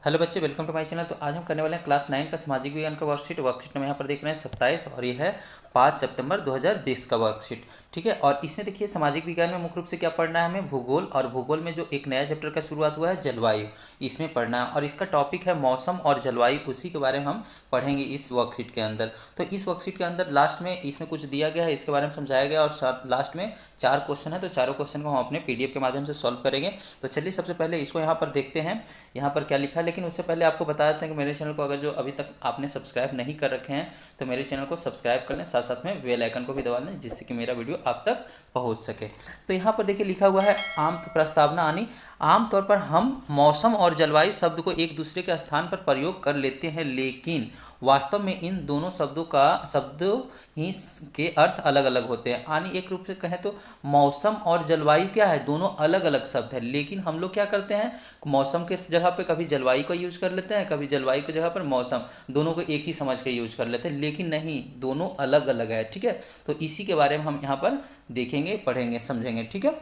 Hello बच्चे, welcome to my channel. तो आज हम करने वाले हैं क्लास 9 का सामाजिक विज्ञान का वर्कशीट में यहाँ पर देख रहे हैं 27 और ये है 5 सितंबर 2020 का वर्कशीट। ठीक है, और इसमें देखिए सामाजिक विज्ञान में मुख्य रूप से क्या पढ़ना है हमें, भूगोल। और भूगोल में जो एक नया चैप्टर का शुरुआत हुआ है जलवायु, इसमें पढ़ना है। और इसका टॉपिक है मौसम और जलवायु, उसी के बारे में हम पढ़ेंगे इस वर्कशीट के अंदर। तो इस वर्कशीट के अंदर लास्ट में इसमें कुछ दिया गया है, इसके बारे में समझाया गया, और साथ लास्ट में 4 क्वेश्चन है। तो चारों क्वेश्चन को हम अपने पीडीएफ के माध्यम से सॉल्व करेंगे। तो चलिए सबसे पहले इसको यहाँ पर देखते हैं, यहाँ पर क्या लिखा है। लेकिन उससे पहले आपको बता देते हैं कि मेरे चैनल को अगर जो अभी तक आपने सब्सक्राइब नहीं कर रखे हैं तो मेरे चैनल को सब्सक्राइब कर लें, साथ साथ में बेल आइकन को भी दबा लें, जिससे कि मेरा वीडियो आप तक पहुंच सके। तो यहाँ पर देखिए लिखा हुआ है आम प्रस्तावना यानी आमतौर पर हम मौसम और जलवायु शब्द को एक दूसरे के स्थान पर प्रयोग कर लेते हैं, लेकिन वास्तव में इन दोनों शब्दों ही के अर्थ अलग अलग होते हैं। यानी एक रूप से कहें तो मौसम और जलवायु क्या है, दोनों अलग अलग शब्द है, लेकिन हम लोग क्या करते हैं, मौसम के जगह पे कभी जलवायु का यूज कर लेते हैं, कभी जलवायु की जगह पर मौसम, दोनों को एक ही समझ के यूज कर लेते हैं, लेकिन नहीं, दोनों अलग अलग है। ठीक है, तो इसी के बारे में हम यहाँ पर देखेंगे, पढ़ेंगे, समझेंगे। ठीक है,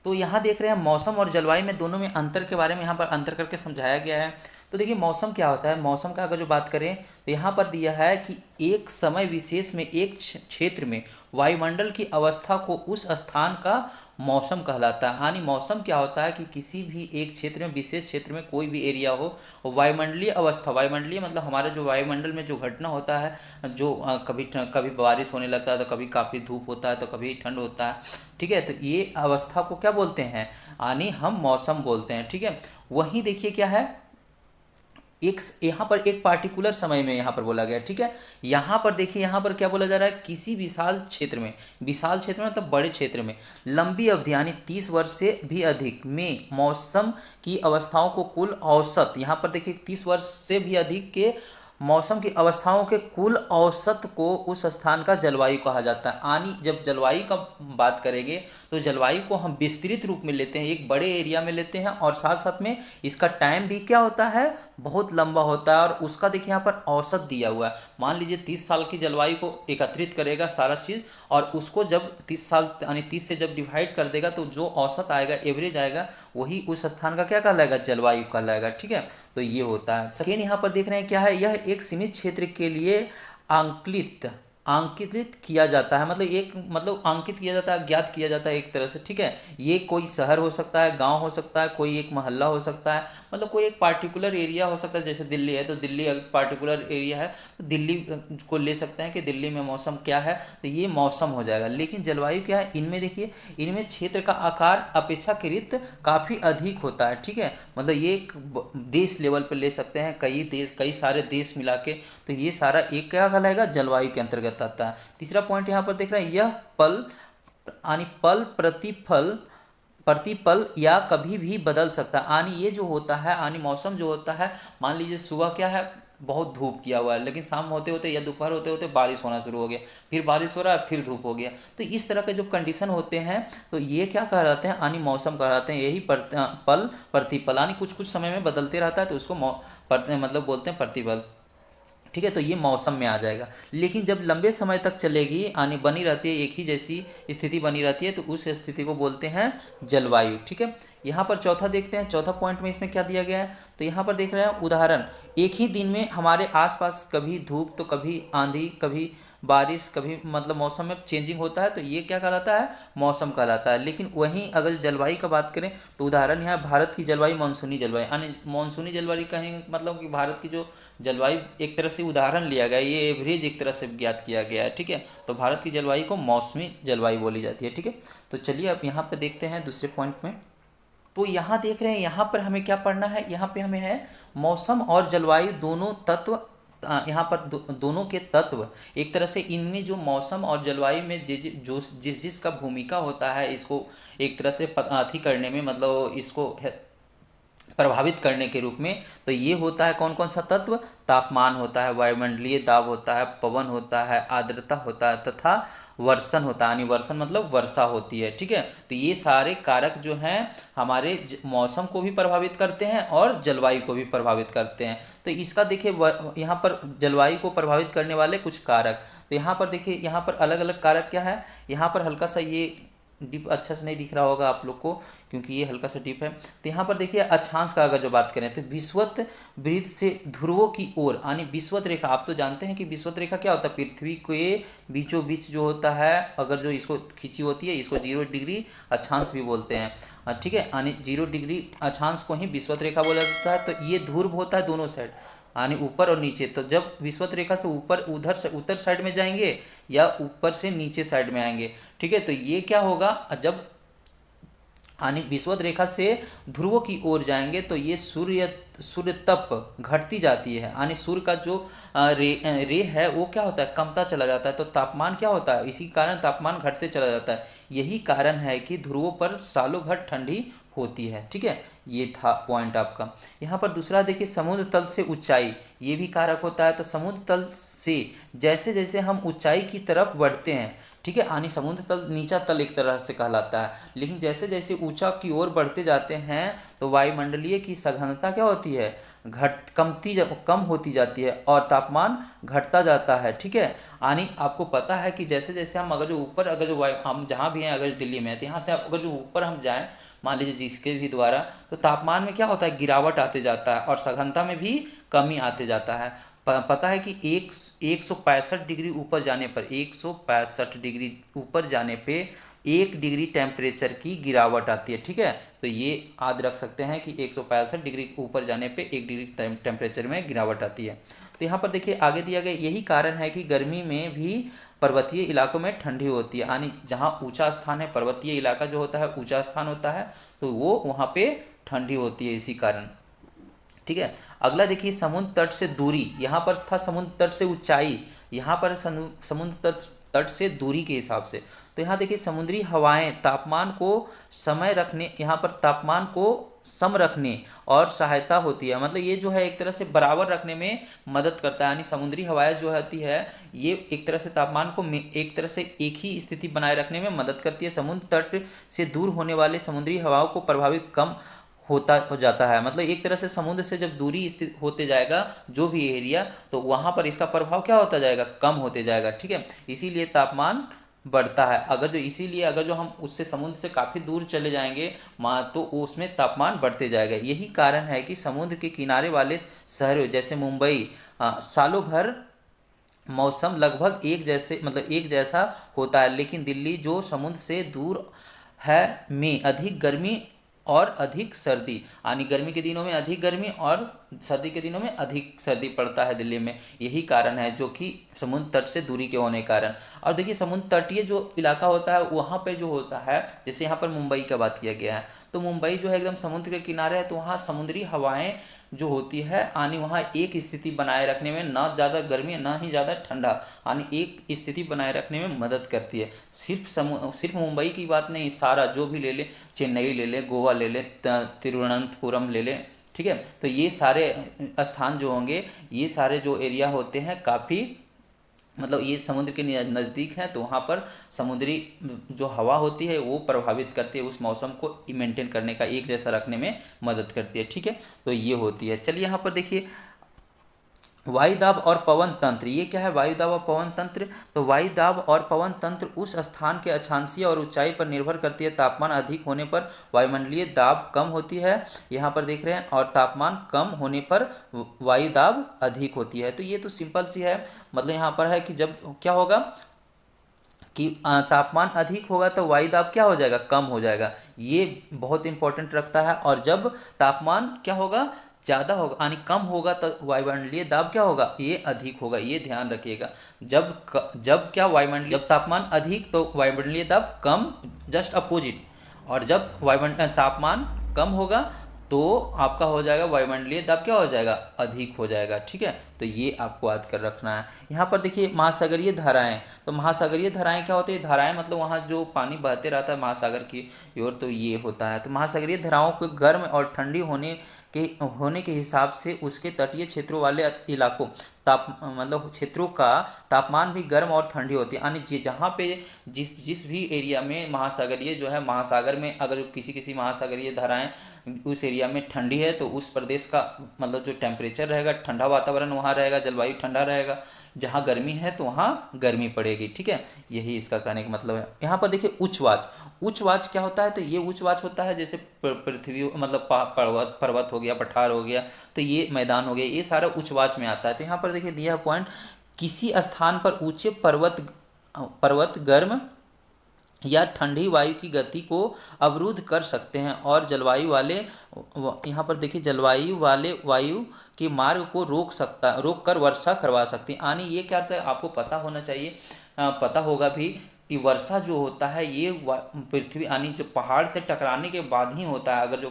तो यहाँ देख रहे हैं मौसम और जलवायु में दोनों में अंतर के बारे में यहाँ पर अंतर करके समझाया गया है। तो देखिए मौसम क्या होता है, मौसम का अगर जो बात करें तो यहाँ पर दिया है कि एक समय विशेष में एक क्षेत्र में वायुमंडल की अवस्था को उस स्थान का मौसम कहलाता है। यानी मौसम क्या होता है कि किसी भी एक क्षेत्र में, विशेष क्षेत्र में कोई भी एरिया हो, वायुमंडलीय अवस्था, वायुमंडलीय मतलब हमारे जो वायुमंडल में जो घटना होता है, जो कभी कभी बारिश होने लगता है, तो कभी काफ़ी धूप होता है, तो कभी ठंड होता है। ठीक है, तो ये अवस्था को क्या बोलते हैं, यानी हम मौसम बोलते हैं। ठीक है, वहीं देखिए क्या है, एक यहाँ पर एक पार्टिकुलर समय में यहाँ पर बोला गया। ठीक है, यहाँ पर देखिए, यहाँ पर क्या बोला जा रहा है, किसी विशाल क्षेत्र में, विशाल क्षेत्र में मतलब बड़े क्षेत्र में, लंबी अवधि यानी 30 वर्ष से भी अधिक में मौसम की अवस्थाओं को कुल औसत, यहाँ पर देखिए 30 वर्ष से भी अधिक के मौसम की अवस्थाओं के कुल औसत को उस स्थान का जलवायु कहा जाता है। यानी जब जलवायु का बात करेंगे तो जलवायु को हम विस्तृत रूप में लेते हैं, एक बड़े एरिया में लेते हैं, और साथ साथ में इसका टाइम भी क्या होता है, बहुत लंबा होता है। और उसका देखिए यहाँ पर औसत दिया हुआ है, मान लीजिए 30 साल की जलवायु को एकत्रित करेगा सारा चीज़, और उसको जब 30 साल यानी 30 से जब डिवाइड कर देगा तो जो औसत आएगा, एवरेज आएगा, वही उस स्थान का क्या कहलाएगा, जलवायु कहलाएगा। ठीक है, तो ये होता है। सेकेंड यहाँ पर देख रहे हैं क्या है, यह एक सीमित क्षेत्र के लिए आंकलित अंकित किया जाता है, मतलब एक मतलब अंकित किया जाता है, ज्ञात किया जाता है एक तरह से। ठीक है, ये कोई शहर हो सकता है, गांव हो सकता है, कोई एक मोहल्ला हो सकता है, मतलब कोई एक पार्टिकुलर एरिया हो सकता है। जैसे दिल्ली है तो दिल्ली एक पार्टिकुलर एरिया है, तो दिल्ली को ले सकते हैं कि दिल्ली में मौसम क्या है, तो ये मौसम हो जाएगा। लेकिन जलवायु क्या है, इनमें देखिए, इनमें क्षेत्र का आकार अपेक्षाकृत काफ़ी अधिक होता है। ठीक है, मतलब ये एक देश लेवल पर ले सकते हैं, कई देश, कई सारे देश मिला के, तो ये सारा एक क्या कहलाएगा, जलवायु के अंतर्गत आता है। तीसरा पॉइंट यहाँ पर देख रहे हैं, यह पल यानी पल प्रतिफल प्रतिपल या कभी भी बदल सकता है। यानी ये जो होता है, यानी मौसम जो होता है, मान लीजिए सुबह क्या है, बहुत धूप किया हुआ है, लेकिन शाम होते होते या दोपहर होते होते बारिश होना शुरू हो गया, फिर बारिश हो रहा है, फिर धूप हो गया। तो इस तरह के जो कंडीशन होते हैं, तो ये क्या कहलाते हैं, यानी मौसम कहलाते हैं। यही पल प्रतिपल यानी कुछ कुछ समय में बदलते रहता है, तो उसको मतलब बोलते हैं प्रतिपल। ठीक है, तो ये मौसम में आ जाएगा। लेकिन जब लंबे समय तक चलेगी, यानी बनी रहती है, एक ही जैसी स्थिति बनी रहती है, तो उस स्थिति को बोलते हैं जलवायु। ठीक है, यहाँ पर चौथा देखते हैं, चौथा पॉइंट में इसमें क्या दिया गया है, तो यहाँ पर देख रहे हैं उदाहरण, एक ही दिन में हमारे आसपास कभी धूप तो कभी आंधी, कभी बारिश, कभी मतलब मौसम में चेंजिंग होता है, तो ये क्या कहलाता है, मौसम कहलाता है। लेकिन वहीं अगर जलवायु का बात करें तो उदाहरण यहाँ भारत की जलवायु मानसूनी जलवायु, यानी मानसूनी जलवायु कहेंगे मतलब कि भारत की जो जलवायु एक तरह से उदाहरण लिया गया, ये एवरेज एक तरह से ज्ञात किया गया है। ठीक है, तो भारत की जलवायु को मौसमी जलवायु बोली जाती है। ठीक है, तो चलिए अब यहाँ पर देखते हैं दूसरे पॉइंट में। तो यहाँ देख रहे हैं, यहाँ पर हमें क्या पढ़ना है, यहाँ पे हमें है मौसम और जलवायु दोनों तत्व, यहाँ पर दोनों के तत्व, एक तरह से इनमें जो मौसम और जलवायु में जिस जिस का भूमिका होता है, इसको एक तरह से अथी करने में, मतलब इसको प्रभावित करने के रूप में, तो ये होता है कौन कौन सा तत्व, तापमान होता है, वायुमंडलीय दाब होता है, पवन होता है, आर्द्रता होता है, तथा वर्षण होता है, यानी वर्षण मतलब वर्षा होती है। ठीक है, तो ये सारे कारक जो हैं हमारे मौसम को भी प्रभावित करते हैं और जलवायु को भी प्रभावित करते हैं। तो इसका देखिए यहाँ पर जलवायु को प्रभावित करने वाले कुछ कारक, तो यहाँ पर देखिए, यहाँ पर अलग अलग कारक क्या है, यहाँ पर हल्का सा ये डीप अच्छा से नहीं दिख रहा होगा आप लोग को, क्योंकि ये हल्का सा डीप है। तो यहाँ पर देखिए अक्षांश का अगर जो बात करें तो विषुवत वृत्त से ध्रुवों की ओर, यानी विषुवत रेखा, आप तो जानते हैं कि विषुवत रेखा क्या होता है, पृथ्वी के बीचों बीच जो होता है, अगर जो इसको खींची होती है, इसको 0 डिग्री अक्षांश भी बोलते हैं। ठीक है, यानी 0 डिग्री अक्षांश को ही विषुवत रेखा बोला जाता है। तो ये ध्रुव होता है दोनों साइड, यानी ऊपर और नीचे। तो जब विषुवत रेखा से ऊपर उधर से उत्तर साइड में जाएंगे या ऊपर से नीचे साइड में आएंगे, ठीक है, तो ये क्या होगा, जब यानी विषुवत रेखा से ध्रुवों की ओर जाएंगे तो ये सूर्य तप घटती जाती है, यानी सूर्य का जो रे है वो क्या होता है, कमता चला जाता है। तो तापमान क्या होता है, इसी कारण तापमान घटते चला जाता है। यही कारण है कि ध्रुवों पर सालों भर ठंडी होती है। ठीक है, ये था पॉइंट आपका। यहाँ पर दूसरा देखिए, समुद्र तल से ऊंचाई, ये भी कारक होता है। तो समुद्र तल से जैसे जैसे हम ऊंचाई की तरफ बढ़ते हैं, ठीक है, यानी समुद्र तल नीचा तल एक तरह से कहलाता है, लेकिन जैसे जैसे ऊंचा की ओर बढ़ते जाते हैं तो वायुमंडलीय की सघनता क्या होती है, कम होती जाती है और तापमान घटता जाता है। ठीक है, यानी आपको पता है कि जैसे जैसे हम अगर जो ऊपर, अगर जो वायु, हम जहाँ भी हैं, अगर दिल्ली में है तो यहाँ से अगर जो ऊपर हम जाएं, मान लीजिए जिसके भी द्वारा, तो तापमान में क्या होता है, गिरावट आते जाता है और सघनता में भी कमी आते जाता है। पता है कि 165 डिग्री ऊपर जाने पर, 165 डिग्री ऊपर जाने पे 1 डिग्री टेम्परेचर की गिरावट आती है। ठीक है, तो ये याद रख सकते हैं कि 165 डिग्री ऊपर जाने पे 1 डिग्री टेम्परेचर में गिरावट आती है। तो यहाँ पर देखिए आगे दिया गया, यही कारण है कि गर्मी में भी पर्वतीय इलाकों में ठंडी होती है, यानी जहाँ ऊंचा स्थान है, पर्वतीय इलाका जो होता है ऊंचा स्थान होता है, तो वो वहाँ पे ठंडी होती है इसी कारण। ठीक है, अगला देखिए, समुद्र तट से दूरी। यहाँ पर था समुद्र तट से ऊंचाई, यहाँ पर समुद्र तट से दूरी के हिसाब से। तो यहाँ देखिए, समुद्री हवाएं तापमान को समय रखने, यहाँ पर तापमान को सम रखने और सहायता होती है, मतलब ये जो है एक तरह से बराबर रखने में मदद करता है। यानी समुद्री हवाएं जो होती है ये एक तरह से तापमान को एक तरह से एक ही स्थिति बनाए रखने में मदद करती है। समुद्र तट से दूर होने वाले समुद्री हवाओं को प्रभावित कम होता हो जाता है, मतलब एक तरह से समुद्र से जब दूरी स्थित होते जाएगा जो भी एरिया, तो वहाँ पर इसका प्रभाव क्या होता जाएगा, कम होते जाएगा। ठीक है, इसीलिए तापमान बढ़ता है। अगर जो हम उससे समुद्र से काफ़ी दूर चले जाएंगे तो उसमें तापमान बढ़ते जाएगा। यही कारण है कि समुद्र के किनारे वाले शहरों जैसे मुंबई सालों भर मौसम लगभग एक जैसा होता है, लेकिन दिल्ली जो समुद्र से दूर है में अधिक गर्मी और अधिक सर्दी, यानी गर्मी के दिनों में अधिक गर्मी और सर्दी के दिनों में अधिक सर्दी पड़ता है दिल्ली में। यही कारण है, जो कि समुद्र तट से दूरी के होने के कारण। और देखिए, समुद्र तटीय जो इलाका होता है वहाँ पे जो होता है, जैसे यहाँ पर मुंबई का बात किया गया है, तो मुंबई जो है एकदम समुद्र के किनारे है, तो वहाँ समुद्री हवाएं जो होती है, यानी वहाँ एक स्थिति बनाए रखने में, ना ज़्यादा गर्मी ना ही ज़्यादा ठंडा, यानी एक स्थिति बनाए रखने में मदद करती है। सिर्फ मुंबई की बात नहीं, सारा जो भी ले ले, चेन्नई ले ले, गोवा ले ले, तिरुवनंतपुरम ले ले, ठीक है, तो ये सारे स्थान जो होंगे, ये सारे जो एरिया होते हैं काफ़ी, मतलब ये समुद्र के नज़दीक हैं, तो वहाँ पर समुद्री जो हवा होती है वो प्रभावित करती है, उस मौसम को मेंटेन करने का, एक जैसा रखने में मदद करती है। ठीक है, तो ये होती है। चलिए यहाँ पर देखिए, वायुदाब और पवन तंत्र, ये क्या है, वायुदाब और पवन तंत्र। तो वायुदाब और पवन तंत्र उस स्थान के अक्षांशीय और ऊंचाई पर निर्भर करती है। तापमान अधिक होने पर वायुमंडलीय दाब कम होती है, यहाँ पर देख रहे हैं, और तापमान कम होने पर वायुदाब अधिक होती है। तो ये तो सिंपल सी है, मतलब यहाँ पर है कि जब क्या होगा कि तापमान अधिक होगा तो वायुदाब क्या हो जाएगा, कम हो जाएगा, ये बहुत इंपॉर्टेंट रखता है। और जब तापमान क्या होगा, ज़्यादा होगा, यानी कम होगा, तो वायुमंडलीय दाब क्या होगा, ये अधिक होगा, ये ध्यान रखिएगा। जब तापमान अधिक तो वायुमंडलीय दाब कम, जस्ट अपोजिट। और जब तापमान कम होगा तो आपका हो जाएगा वायुमंडलीय दाब क्या हो जाएगा, अधिक हो जाएगा। ठीक है, तो ये आपको याद कर रखना है। यहाँ पर देखिए, महासागरीय धाराएं। तो महासागरीय धाराएं क्या होती है, धाराएं मतलब वहाँ जो पानी बहते रहता है महासागर की ओर, तो ये होता है। तो महासागरीय धाराओं को गर्म और ठंडी होने के होने के हिसाब से उसके तटीय क्षेत्रों वाले इलाकों मतलब क्षेत्रों का तापमान भी गर्म और ठंडी होती है। यानी जहाँ पे जिस जिस भी एरिया में महासागरीय जो है, महासागर में अगर किसी किसी महासागरीय धाराएं उस एरिया में ठंडी है तो उस प्रदेश का मतलब जो टेम्परेचर रहेगा, ठंडा वातावरण वहाँ रहेगा, जलवायु ठंडा रहेगा। जहाँ गर्मी है तो वहाँ गर्मी पड़ेगी। ठीक है, यही इसका कहने का मतलब है। यहाँ पर देखिए उच्चवाच, उच्चवाच क्या होता है? तो ये उच्चवाच होता है जैसे पृथ्वी मतलब पर्वत पर्वत हो गया, पठार हो गया, तो ये मैदान हो गया, ये सारा उच्चवाच में आता है। तो यहाँ पर देखिए दिया पॉइंट, किसी स्थान पर ऊंचे पर्वत पर्वत गर्म या ठंडी वायु की गति को अवरुद्ध कर सकते हैं और जलवायु वाले यहाँ पर देखिए जलवायु वाले वायु के मार्ग को रोक कर वर्षा करवा सकती है। यानी ये क्या होता है आपको पता होना चाहिए, पता होगा भी कि वर्षा जो होता है ये पृथ्वी यानी जो पहाड़ से टकराने के बाद ही होता है। अगर जो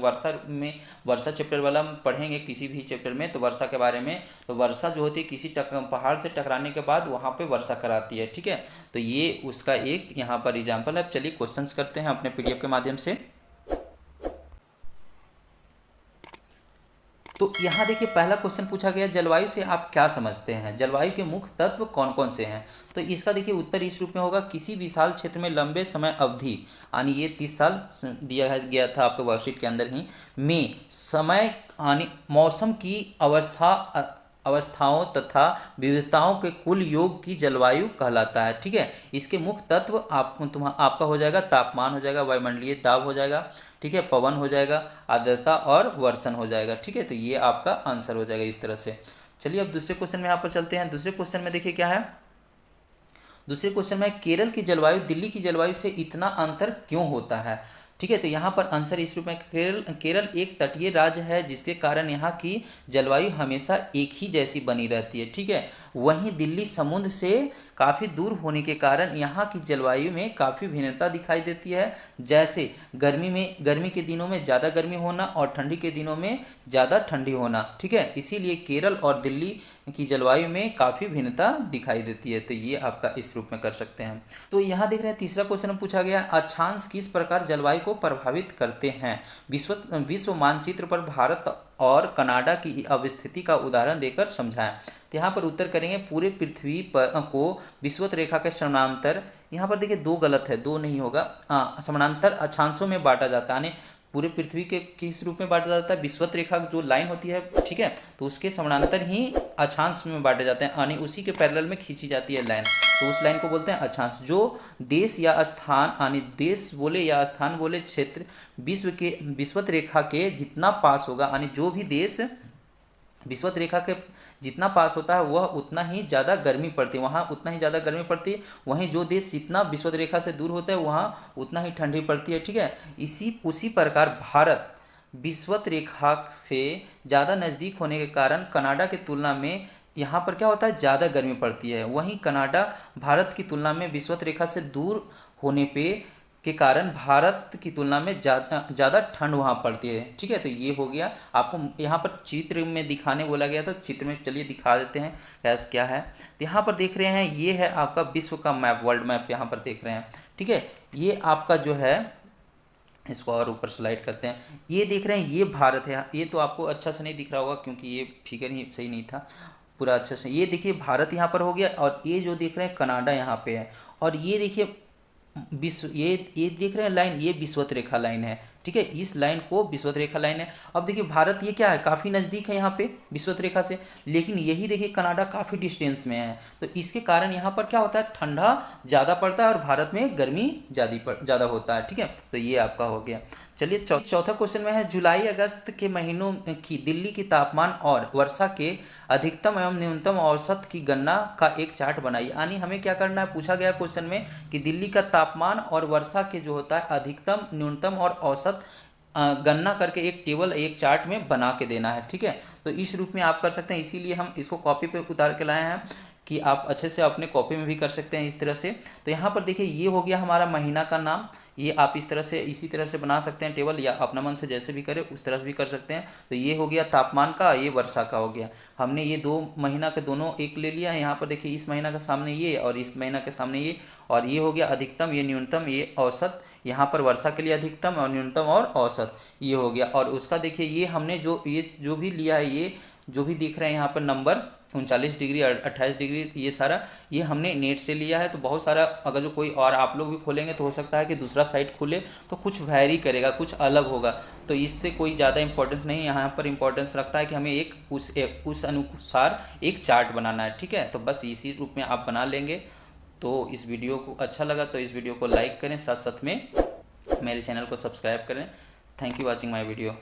वर्षा चैप्टर वाला हम पढ़ेंगे किसी भी चैप्टर में तो वर्षा के बारे में, तो वर्षा जो होती है किसी पहाड़ से टकराने के बाद वहाँ पे वर्षा कराती है। ठीक है, तो ये उसका एक यहाँ पर एग्जाम्पल है। अब चलिए क्वेश्चंस करते हैं अपने पीडीएफ के माध्यम से। तो यहाँ देखिए पहला क्वेश्चन पूछा गया, जलवायु से आप क्या समझते हैं? जलवायु के मुख्य तत्व कौन कौन से हैं? तो इसका देखिए उत्तर इस रूप में होगा, किसी विशाल क्षेत्र में लंबे समय अवधि, यानी ये 30 साल दिया गया था आपके वर्कशीट के अंदर ही, में समय यानी मौसम की अवस्थाओं तथा विविधताओं के कुल योग की जलवायु कहलाता है। ठीक है, इसके मुख्य तत्व आपका हो जाएगा, तापमान हो जाएगा, वायुमंडलीय दाब हो जाएगा, ठीक है, पवन हो जाएगा, आर्द्रता और वर्षण हो जाएगा। ठीक है, तो ये आपका आंसर हो जाएगा इस तरह से। चलिए अब दूसरे क्वेश्चन में यहाँ पर चलते हैं। दूसरे क्वेश्चन में देखिए क्या है, दूसरे क्वेश्चन में केरल की जलवायु दिल्ली की जलवायु से इतना अंतर क्यों होता है? ठीक है, तो यहाँ पर आंसर इस रूप में, केरल एक तटीय राज्य है जिसके कारण यहाँ की जलवायु हमेशा एक ही जैसी बनी रहती है। ठीक है, वहीं दिल्ली समुद्र से काफ़ी दूर होने के कारण यहाँ की जलवायु में काफ़ी भिन्नता दिखाई देती है। जैसे गर्मी के दिनों में ज़्यादा गर्मी होना और ठंडी के दिनों में ज़्यादा ठंडी होना। ठीक है, इसीलिए केरल और दिल्ली की जलवायु में काफ़ी भिन्नता दिखाई देती है। तो ये आपका इस रूप में कर सकते हैं। तो यहाँ देख रहे हैं तीसरा क्वेश्चन पूछा गया, अक्षांश किस प्रकार जलवायु को प्रभावित करते हैं? विश्व मानचित्र पर भारत और कनाडा की अवस्थिति का उदाहरण देकर समझाएं। तो यहाँ पर उत्तर करेंगे, पूरे पृथ्वी पर को विषुवत रेखा के समानांतर, यहाँ पर देखिए दो गलत है, दो नहीं होगा, समानांतर अक्षांशों में बांटा जाता है। यानी पूरे पृथ्वी के किस रूप में बांटा जाता है? विषुवत रेखा जो लाइन होती है, ठीक है, तो उसके समानांतर ही अक्षांश में बांटे जाते हैं, यानी उसी के पैरेलल में खींची जाती है लाइन, तो उस लाइन को बोलते हैं अक्षांश। जो देश या स्थान, यानी देश बोले या स्थान बोले, क्षेत्र विषुवत रेखा के जितना पास होगा, यानी जो भी देश विषुवत रेखा के जितना पास होता है वह उतना ही ज़्यादा गर्मी पड़ती है, वहाँ उतना ही ज़्यादा गर्मी पड़ती है। वहीं जो देश जितना विषुवत रेखा से दूर होता है वहाँ उतना ही ठंडी पड़ती है। ठीक है, उसी प्रकार भारत विषुवत रेखा से ज़्यादा नज़दीक होने के कारण कनाडा की तुलना में यहाँ पर क्या होता है, ज़्यादा गर्मी पड़ती है। वहीं कनाडा भारत की तुलना में विषुवत रेखा से दूर होने पे के कारण भारत की तुलना में ज़्यादा ठंड वहाँ पड़ती है। ठीक है, तो ये हो गया। आपको यहाँ पर चित्र में दिखाने बोला गया था, चित्र में चलिए दिखा देते हैं क्या है। तो यहाँ पर देख रहे हैं, ये है आपका विश्व का मैप, वर्ल्ड मैप यहाँ पर देख रहे हैं। ठीक है, ये आपका जो है, इसको और ऊपर स्लाइड करते हैं, ये देख रहे हैं, ये भारत है। ये तो आपको अच्छा से नहीं दिख रहा होगा क्योंकि ये फिगर ही सही नहीं था पूरा अच्छे से। ये देखिए भारत यहाँ पर हो गया, और ये जो देख रहे हैं कनाडा यहाँ पे है, और ये देखिए ये देख रहे हैं लाइन, ये विषुवत रेखा लाइन है। ठीक है, इस लाइन को विषुवत रेखा लाइन है। अब देखिए भारत ये क्या है, काफ़ी नज़दीक है यहाँ पे विषुवत रेखा से, लेकिन यही देखिए कनाडा काफ़ी डिस्टेंस में है। तो इसके कारण यहाँ पर क्या होता है, ठंडा ज़्यादा पड़ता है और भारत में गर्मी ज़्यादा होता है। ठीक है, तो ये आपका हो गया। चलिए चौथा क्वेश्चन में है, जुलाई अगस्त के महीनों की दिल्ली की तापमान और वर्षा के अधिकतम एवं न्यूनतम औसत की गणना का एक चार्ट बनाइए। यानी हमें क्या करना है, पूछा गया क्वेश्चन में कि दिल्ली का तापमान और वर्षा के जो होता है अधिकतम, न्यूनतम और औसत गणना करके एक टेबल, एक चार्ट में बना के देना है। ठीक है, तो इस रूप में आप कर सकते हैं, इसीलिए हम इसको कॉपी पे उतार के लाए हैं कि आप अच्छे से अपने कॉपी में भी कर सकते हैं इस तरह से। तो यहाँ पर देखिए ये हो गया हमारा महीना का नाम, ये आप इसी तरह से बना सकते हैं टेबल, या अपना मन से जैसे भी करें उस तरह से भी कर सकते हैं। तो ये हो गया तापमान का, ये वर्षा का हो गया। हमने ये 2 महीना के दोनों एक ले लिया है। यहाँ पर देखिए इस महीना के सामने ये और इस महीना के सामने ये, और ये हो गया अधिकतम, ये न्यूनतम, ये औसत, यहाँ पर वर्षा के लिए अधिकतम और न्यूनतम और औसत ये हो गया। और उसका देखिए ये हमने जो भी लिया है, ये जो भी दिख रहे हैं यहाँ पर नंबर 39 डिग्री 28 डिग्री, ये सारा ये हमने नेट से लिया है। तो बहुत सारा अगर जो कोई और आप लोग भी खोलेंगे तो हो सकता है कि दूसरा साइट खुले तो कुछ वैरी करेगा, कुछ अलग होगा। तो इससे कोई ज़्यादा इंपॉर्टेंस नहीं, यहाँ पर इंपॉर्टेंस रखता है कि हमें उस अनुसार एक चार्ट बनाना है। ठीक है, तो बस इसी रूप में आप बना लेंगे। तो इस वीडियो को अच्छा लगा तो इस वीडियो को लाइक करें, साथ साथ में मेरे चैनल को सब्सक्राइब करें। Thank you watching my video.